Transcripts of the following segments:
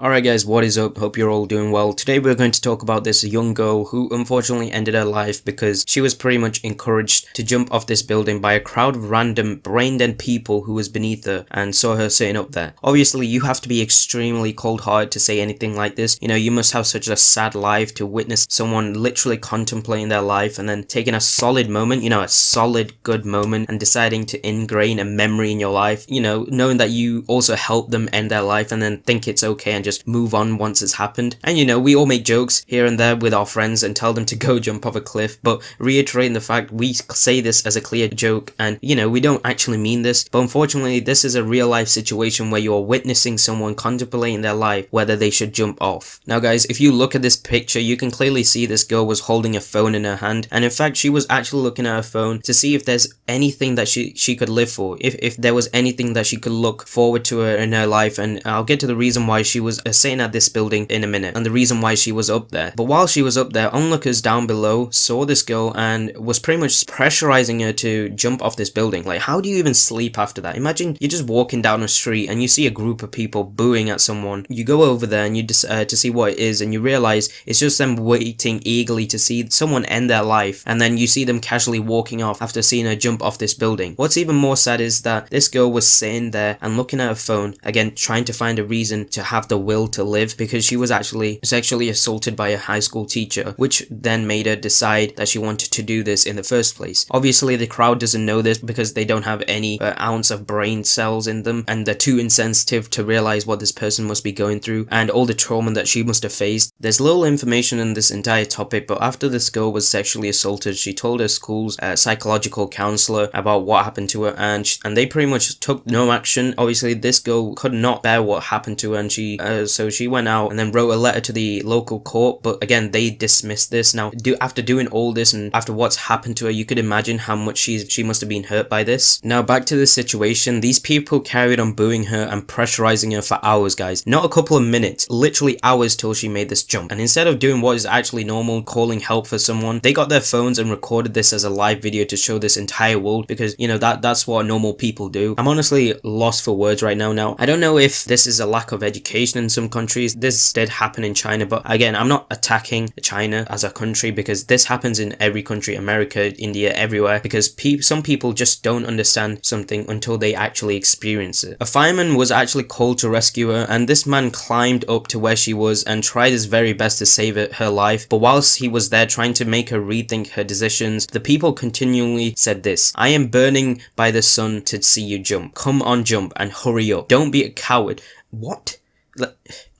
Alright guys, what is up? Hope you're all doing well. Today we're going to talk about this young girl who unfortunately ended her life because she was pretty much encouraged to jump off this building by a crowd of random brain-dead people who was beneath her and saw her sitting up there. Obviously you have to be extremely cold-hearted to say anything like this. You know, you must have such a sad life to witness someone literally contemplating their life and then taking a solid moment, you know, a solid good moment, and deciding to ingrain a memory in your life, you know, knowing that you also helped them end their life and then think it's okay and just move on once it's happened. And you know, we all make jokes here and there with our friends and tell them to go jump off a cliff, but reiterating the fact we say this as a clear joke and you know, we don't actually mean this, but unfortunately this is a real life situation where you're witnessing someone contemplating their life whether they should jump off. Now guys, if you look at this picture, you can clearly see this girl was holding a phone in her hand, and in fact she was actually looking at her phone to see if there's anything that she could live for, if there was anything that she could look forward to her in her life. And I'll get to the reason why she was sitting at this building in a minute and the reason why she was up there. But while she was up there, onlookers down below saw this girl and was pretty much pressurizing her to jump off this building. Like, how do you even sleep after that? Imagine you're just walking down a street and you see a group of people booing at someone. You go over there and you to see what it is, and you realize it's just them waiting eagerly to see someone end their life, and then you see them casually walking off after seeing her jump off this building. What's even more sad is that this girl was sitting there and looking at her phone, again trying to find a reason to have the will to live, because she was actually sexually assaulted by a high school teacher, which then made her decide that she wanted to do this in the first place. Obviously the crowd doesn't know this because they don't have any ounce of brain cells in them, and they're too insensitive to realize what this person must be going through and all the trauma that she must have faced. There's little information in this entire topic, but after this girl was sexually assaulted, she told her school's psychological counselor about what happened to her, and they pretty much took no action. Obviously this girl could not bear what happened to her, and so she went out and then wrote a letter to the local court, but again they dismissed this. Now after doing all this and after what's happened to her, you could imagine how much she must have been hurt by this. Now back to the situation, these people carried on booing her and pressurizing her for hours guys, not a couple of minutes, literally hours, till she made this jump. And instead of doing what is actually normal, calling help for someone, they got their phones and recorded this as a live video to show this entire world, because you know that's what normal people do. I'm honestly lost for words right now. I don't know if this is a lack of education in some countries. This did happen in China, but again, I'm not attacking China as a country, because this happens in every country, America, India, everywhere, because some people just don't understand something until they actually experience it. A fireman was actually called to rescue her, and this man climbed up to where she was and tried his very best to save her life. But whilst he was there trying to make her rethink her decisions, the people continually said this: "I am burning by the sun to see you jump. Come on, jump, and hurry up. Don't be a coward." What?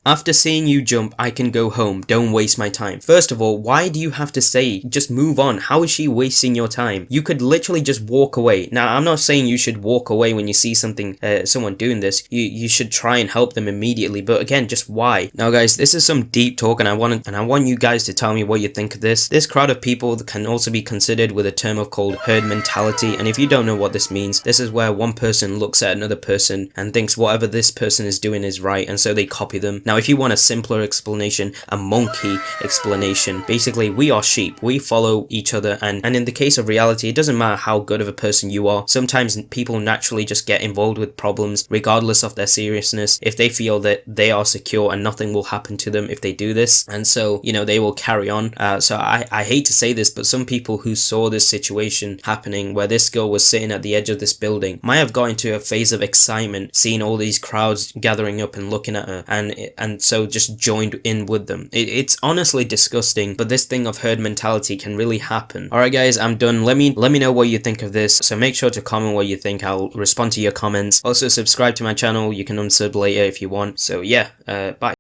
After seeing you jump, I can go home. Don't waste my time. First of all, why do you have to say, just move on? How is she wasting your time? You could literally just walk away. Now, I'm not saying you should walk away when you see something, someone doing this. You should try and help them immediately. But again, just why? Now, guys, this is some deep talk, and I want you guys to tell me what you think of this. This crowd of people can also be considered with a term called herd mentality. And if you don't know what this means, this is where one person looks at another person and thinks whatever this person is doing is right, and so they copy them. Now, if you want a simpler explanation, a monkey explanation, basically we are sheep. We follow each other, and in the case of reality, it doesn't matter how good of a person you are. Sometimes people naturally just get involved with problems regardless of their seriousness, if they feel that they are secure and nothing will happen to them if they do this, and so you know they will carry on. So I hate to say this, but some people who saw this situation happening where this girl was sitting at the edge of this building might have got into a phase of excitement seeing all these crowds gathering up and looking at her, and so just joined in with them. It's honestly disgusting, but this thing of herd mentality can really happen. Alright guys, I'm done. Let me know what you think of this, so make sure to comment what you think. I'll respond to your comments. Also subscribe to my channel. You can unsub later if you want. So yeah, bye.